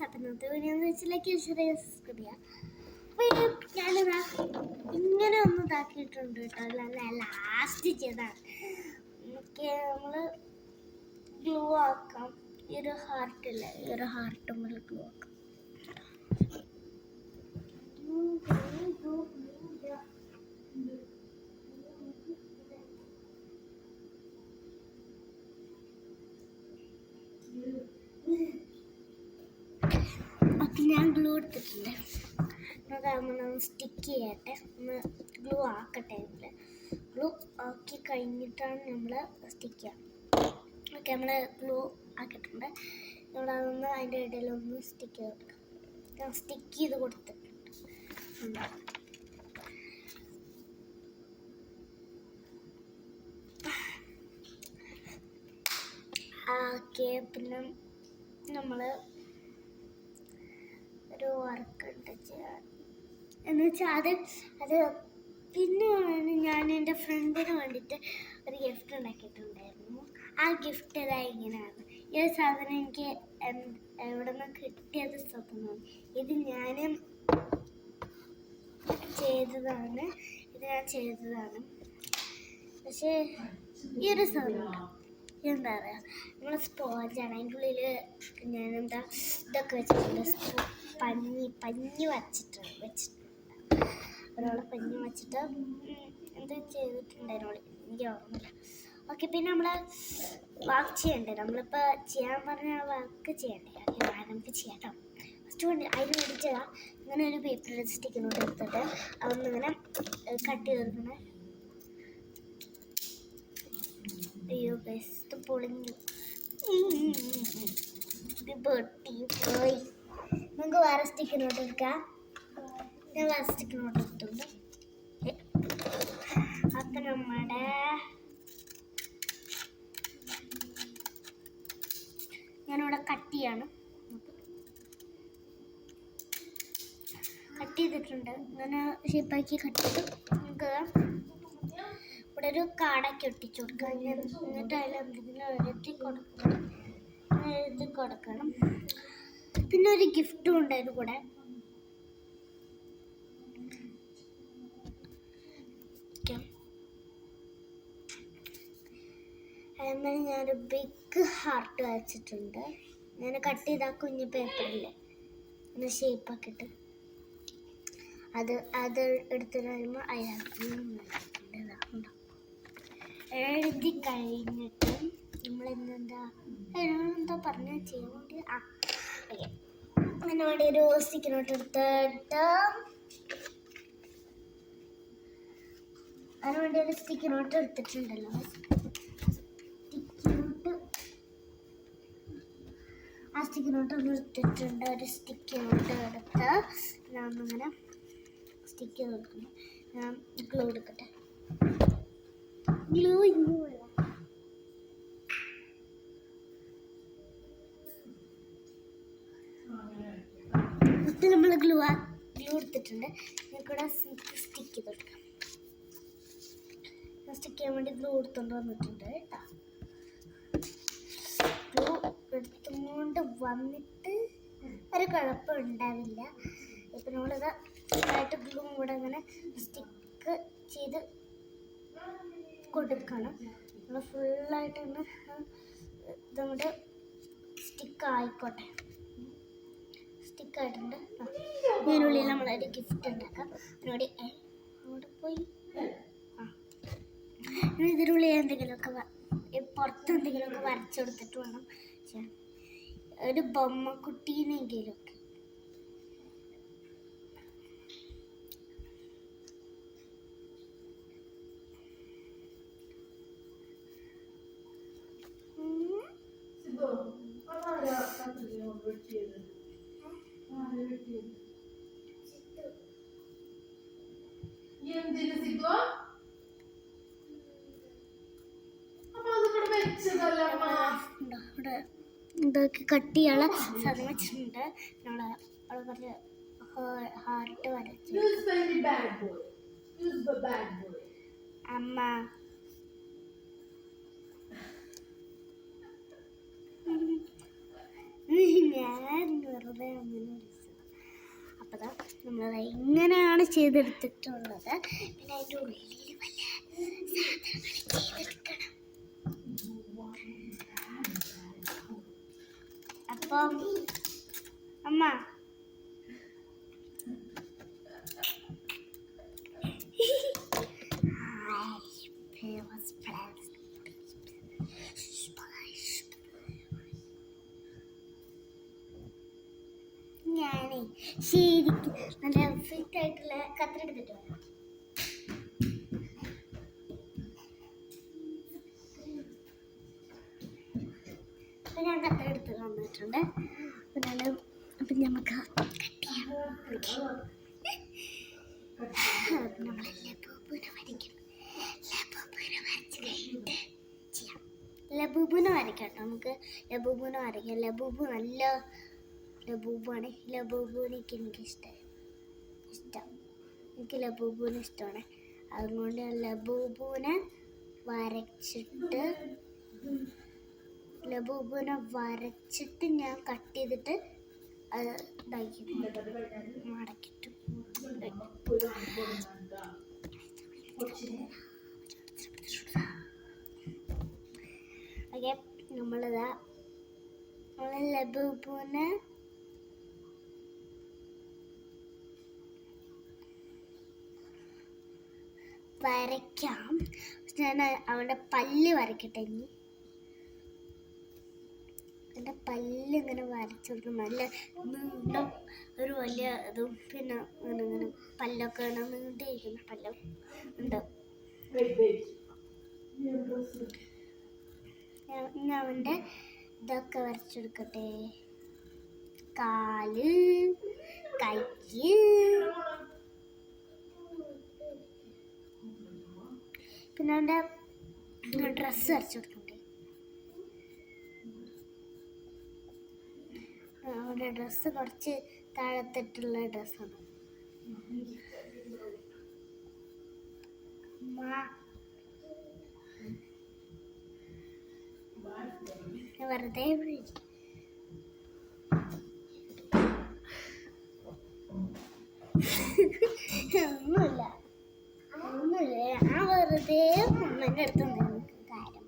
അപ്പം ഇന്നത്തെ വീഡിയോ എന്ന് വെച്ചാൽ സബ്സ്ക്രൈബ് ചെയ്യുക. അപ്പോൾ ഞാനിതാ ഇങ്ങനെ ഒന്ന് ഇതാക്കിയിട്ടുണ്ട് കേട്ടോ. അല്ല ലാസ്റ്റ് ചെയ്താണ്. എനിക്ക് നമ്മൾ ഗ്ലൂ ആക്കാം. ഈ ഒരു ഹാർട്ടില്ലേ, ഈ ഒരു ഹാർട്ട് നമ്മൾ ഗ്ലൂ ആക്കാം. അപ്പം ഞാൻ ഗ്ലൂ എടുത്തിട്ടുണ്ട്. നമ്മൾ സ്റ്റിക്ക് ചെയ്യട്ടെ, ഒന്ന് ഗ്ലൂ ആക്കട്ടെ. ഗ്ലൂ ആക്കി കഴിഞ്ഞിട്ടാണ് നമ്മൾ സ്റ്റിക്ക് ചെയ്യുക. ഓക്കെ, നമ്മൾ ഗ്ലൂ ആക്കിയിട്ടുണ്ട്. നമ്മളതൊന്ന് അതിൻ്റെ ഇടയിലൊന്ന് സ്റ്റിക്ക് ചെയ്ത് കൊടുക്കാം. ഞാൻ സ്റ്റിക്ക് ചെയ്ത് കൊടുത്തിട്ടുണ്ട്. ഓക്കെ, പിന്നെ നമ്മൾ ഒരു വർക്ക് ഉണ്ട് ചെയ്യാൻ എന്ന് വെച്ചാൽ അത് പിന്നെയാണ് ഞാൻ എൻ്റെ ഫ്രണ്ടിന് വേണ്ടിയിട്ട് ഒരു ഗിഫ്റ്റ് ഉണ്ടാക്കിയിട്ടുണ്ടായിരുന്നു. ആ ഗിഫ്റ്റ് ഇതായി ഇങ്ങനെയാണ്. ഈ ഒരു സാധനം എനിക്ക് എവിടെ നിന്ന് കിട്ടിയത് സ്വന്തമാണ്. ഇത് ഞാൻ ചെയ്തതാണ്. പക്ഷേ ഈ ഒരു സാധനം എന്താ പറയുക, നമ്മൾ സ്പോഞ്ചാണ്. അതിൻ്റെ ഉള്ളിൽ ഞാനെന്താ ഇതൊക്കെ വെച്ചിട്ടുണ്ട്. പഞ്ഞി വെച്ചിട്ടുണ്ട്. ഒരാളെ പഞ്ഞി വെച്ചിട്ട് എന്ത് ചെയ്തിട്ടുണ്ടായിരുന്നു എനിക്ക് ഓർമ്മയില്ല. ഓക്കെ, പിന്നെ നമ്മൾ വർക്ക് ചെയ്യണ്ടേ, നമ്മളിപ്പോൾ ചെയ്യാൻ പറഞ്ഞ വർക്ക് ചെയ്യണ്ടേ. ഓക്കെ, നമുക്ക് ചെയ്യാം കേട്ടോ. ഫസ്റ്റ് അതിന് വേണ്ടിയിട്ട് ഇങ്ങനെ ഒരു പേപ്പർ സ്റ്റിക്കിനോട് എടുത്തിട്ട് അതൊന്നിങ്ങനെ കട്ട് ചെയ്തെടുക്കണേ. അയ്യോ ഗൈസ്, ഇത് പൊളിഞ്ഞു, പോയി. നമുക്ക് വേറെ സ്റ്റിക്കിനോട്ട് എടുക്കാം. ഞാൻ വേറെ സ്റ്റിക്കിനോട്ട് എടുത്തുണ്ട്. അപ്പം നമ്മുടെ ഞാനിവിടെ കട്ട് ചെയ്തിട്ടുണ്ട്. ഇങ്ങനെ ഷേപ്പാക്കി കട്ട് ചെയ്ത് നമുക്ക് ഇവിടെ ഒരു കാർഡൊക്കെ ഒട്ടിച്ചു കൊടുക്കാം. എന്നിട്ട് അതിലെന്തെങ്കിലും എഴുതി കൊടുക്കണം. പിന്നെ ഒരു ഗിഫ്റ്റും ഉണ്ട് അതിന് കൂടെ. അതുമാതിരി ഞാനൊരു ബിഗ് ഹാർട്ട് വരച്ചിട്ടുണ്ട്. ഞാൻ കട്ട് ചെയ്ത കുഞ്ഞു പേപ്പറില്ലേ ഒന്ന് ഷേപ്പാക്കിയിട്ട് അത് എടുത്തിട്ട് വരുമ്പോൾ അതിനകത്ത് എഴുതി കഴിഞ്ഞിട്ട് നമ്മൾ എന്താ പറഞ്ഞ ചെയ്യാൻ വേണ്ടി ഓക്കെ, അങ്ങനെ വേണ്ടി ഒരു സ്റ്റിക്കിനോട്ട് എടുത്തിട്ട് അതിന് വേണ്ടി ഒരു സ്റ്റിക്കിനോട്ട് എടുത്തിട്ടുണ്ടല്ലോ. സ്റ്റിക്കിനോട്ട് ഒന്ന് എടുത്തിട്ടുണ്ട്. ഒരു സ്റ്റിക്കിനോട്ട് എടുത്ത് ഞാൻ ഒന്നിങ്ങനെ സ്റ്റിക്ക് ചെയ്ത് കൊടുക്കുന്നു. ഞാൻ ഗ്ലൂ എടുക്കട്ടെ. ഗ്ലൂ ഇത് നമ്മൾ ഗ്ലൂ എടുത്തിട്ടുണ്ട്. ഞങ്ങൾക്കിവിടെ സ്റ്റിക്ക് ചെയ്ത് കൊടുക്കാം. സ്റ്റിക്ക് ചെയ്യാൻ വേണ്ടി ഗ്ലൂ എടുത്തുകൊണ്ട് വന്നിട്ടുണ്ട് കേട്ടോ. ഗ്ലൂ എടുത്തുകൊണ്ട് വന്നിട്ട് ഒരു കുഴപ്പമുണ്ടാവില്ല. ഇപ്പം നമ്മളിത് ഫുള്ളായിട്ട് ഗ്ലൂ കൂടെ ഇങ്ങനെ സ്റ്റിക്ക് ചെയ്ത് കൊടുക്കണം. നമ്മൾ ഫുള്ളായിട്ട് ഒന്ന് ഇതങ്ങോട്ട് സ്റ്റിക്കായിക്കോട്ടെ. സ്റ്റിക്കായിട്ടുണ്ട്. ഇതിനുള്ളിൽ നമ്മളൊരു ഗിഫ്റ്റ് ഉണ്ടാക്കാം. അതിനോട് അങ്ങോട്ട് പോയി ഇതിനുള്ളിൽ എന്തെങ്കിലുമൊക്കെ പുറത്ത് എന്തെങ്കിലുമൊക്കെ വരച്ചു കൊടുത്തിട്ട് വേണം ചെയ്യാൻ. ഒരു ബൊമ്മക്കുട്ടീനെങ്കിലുമൊക്കെ ഇതൊക്കെ കട്ട് ചെയ്യാനുള്ള സാധനം വെച്ചിട്ടുണ്ട്. അവള് പറഞ്ഞ ഹാർട്ട് വരച്ചു. അമ്മ ഞാൻ വെറുതെ നമ്മൾ ഇങ്ങനെയാണ് ചെയ്തെടുത്തിട്ടുള്ളത്. പിന്നെ അതിൻ്റെ ഉള്ളിൽ വല്ല സാധനങ്ങൾ ചെയ്തെടുക്കണം. അപ്പം അമ്മ ഞാനേ ശരിക്കും നല്ല ഫിറ്റ് ആയിട്ടുള്ള കത്രി എടുത്തിട്ട് വരാം. അപ്പം ഞാൻ കത്രി എടുത്ത് വന്നിട്ടുണ്ട്. അപ്പം നമുക്ക് കട്ട് ചെയ്യാം. നമ്മൾ ലബൂബുനെ വരയ്ക്കണം. ലബൂബുനെ വരച്ച് കഴിഞ്ഞിട്ട് ചെയ്യാം. ലബൂബുനെ വരയ്ക്കാം കേട്ടോ. നമുക്ക് ലബൂബുനെ വരയ്ക്കാം. ലബൂബു നല്ല ലബൂബാണ്. ലബൂബുനെ എനിക്കിഷ്ടം. എനിക്ക് ലബൂബുനെ ഇഷ്ടമാണ്. അതുകൊണ്ട് ലബൂബുനെ വരച്ചിട്ട് ഞാൻ കട്ട് ചെയ്തിട്ട് അത് ഇതാക്കി മടക്കിട്ടു. ഓക്കെ, നമ്മളിതാ ലബൂബുനെ വരയ്ക്കാം. ഞാൻ അവളുടെ പല്ല് വരയ്ക്കട്ടെ. ഇനി എൻ്റെ പല്ല് ഇങ്ങനെ വരച്ചു കൊടുക്കും. നല്ല നീണ്ടും ഒരു വലിയ ഇതും പിന്നെ ഇങ്ങനെ പല്ലൊക്കെ ഇങ്ങനെ നീണ്ടിരിക്കുന്ന പല്ലും ഉണ്ട്. ഞാൻ അവൻ്റെ ഇതൊക്കെ വരച്ചെടുക്കട്ടെ. കാല്, കൈ, പിന്നെ അവൻ്റെ ഡ്രസ്സ് വരച്ചു കൊടുക്കണ്ടേ. അവൻ്റെ ഡ്രസ്സ് കുറച്ച് താഴത്തിട്ടുള്ള ഡ്രസ്സാണ്. വെറുതെ ഒന്നുമില്ല. ഞാൻ വെറുതെ ഉമ്മൻ്റെ അടുത്ത് നമുക്ക് കാര്യം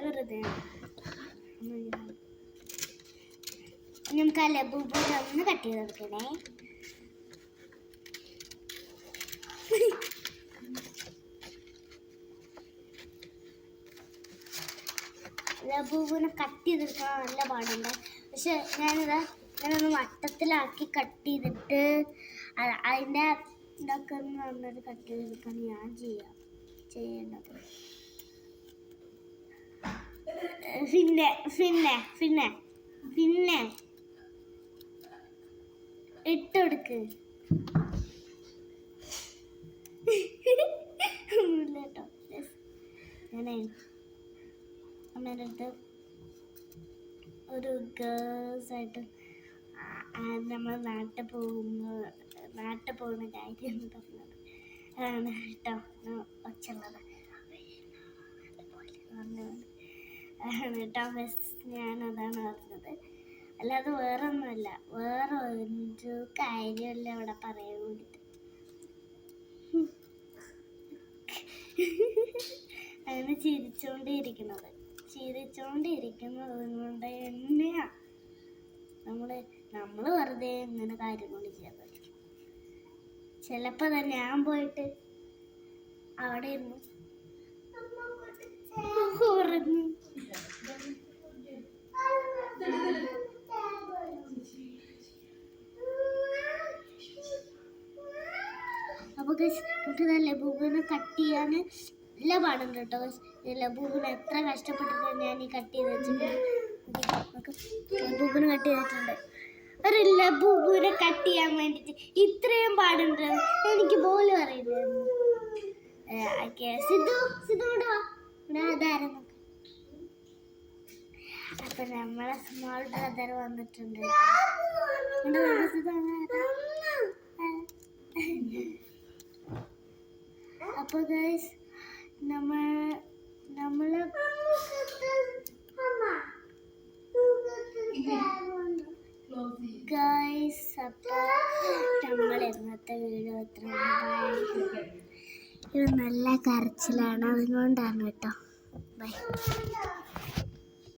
വെറുതെ നമുക്ക് ആ ലബൂബൂനെ ഒന്ന് കട്ട് ചെയ്ത് കൊടുക്കണേ. ലബൂബൂനെ കട്ട് ചെയ്തെടുക്കാൻ നല്ല പാടുണ്ട്. പക്ഷെ ഞാനിതാ ഞാനൊന്ന് വട്ടത്തിലാക്കി കട്ട് ചെയ്തിട്ട് അതിൻ്റെ ഇതൊക്കെ ഒന്ന് നന്നായിട്ട് കട്ട് ചെയ്തെടുക്കാണ് ഞാൻ ചെയ്യേണ്ടത്. പിന്നെ ഇട്ടെടുക്ക്. കേട്ടോ, ഞാനേ അമ്മേൻ്റെ അടുത്ത് ഒരു ഗേൾസായിട്ട് നമ്മൾ നാട്ടിൽ പോകുന്ന കാര്യം പറഞ്ഞത് അതാണ് കേട്ടോ. ഒച്ചുള്ളത് കേട്ടോ. ഞാനതാണ് പറഞ്ഞത്, അല്ലാതെ വേറെ ഒന്നുമല്ല. വേറെ ഒരു കാര്യമല്ല ഇവിടെ പറയാൻ വേണ്ടിയിട്ട്. അങ്ങനെ ചിരിച്ചോണ്ടിരിക്കുന്നത് കൊണ്ട് തന്നെയാ നമ്മൾ വെറുതെ ഇങ്ങനെ കാര്യങ്ങൾ ചെയ്യാൻ പറ്റും. ചിലപ്പോൾ തന്നെ ഞാൻ പോയിട്ട് അവിടെ ഇരുന്നു ഉറങ്ങി. അപ്പോൾ നമുക്ക് ലബൂബിനെ കട്ട് ചെയ്യാൻ നല്ല പാടുണ്ട് കേട്ടോ. ലബൂബിന് എത്ര കഷ്ടപ്പെട്ടിട്ടാണ് ഞാൻ ഈ കട്ട് ചെയ്ത് വെച്ചിട്ടുണ്ട്. ലബൂബിന് കട്ട് ചെയ്തിട്ടുണ്ട്. ഒരു ലബൂബിനെ കട്ട് ചെയ്യാൻ വേണ്ടിയിട്ട് ഇത്രയും പാടുണ്ട് എനിക്ക് പോലും അറിയില്ലായിരുന്നു. അതായിരുന്നു. അപ്പൊ നമ്മളെ സ്മോൾ ബ്രദർ വന്നിട്ടുണ്ട്. അപ്പോൾ ഗൈസ് നമ്മൾ ഗൈസ് അപ്പോൾ നമ്മൾ ഇന്നത്തെ വീഡിയോ എത്ര ഇത് നല്ല കരച്ചിലാണ് അതുകൊണ്ടാണ് കേട്ടോ. ബൈ.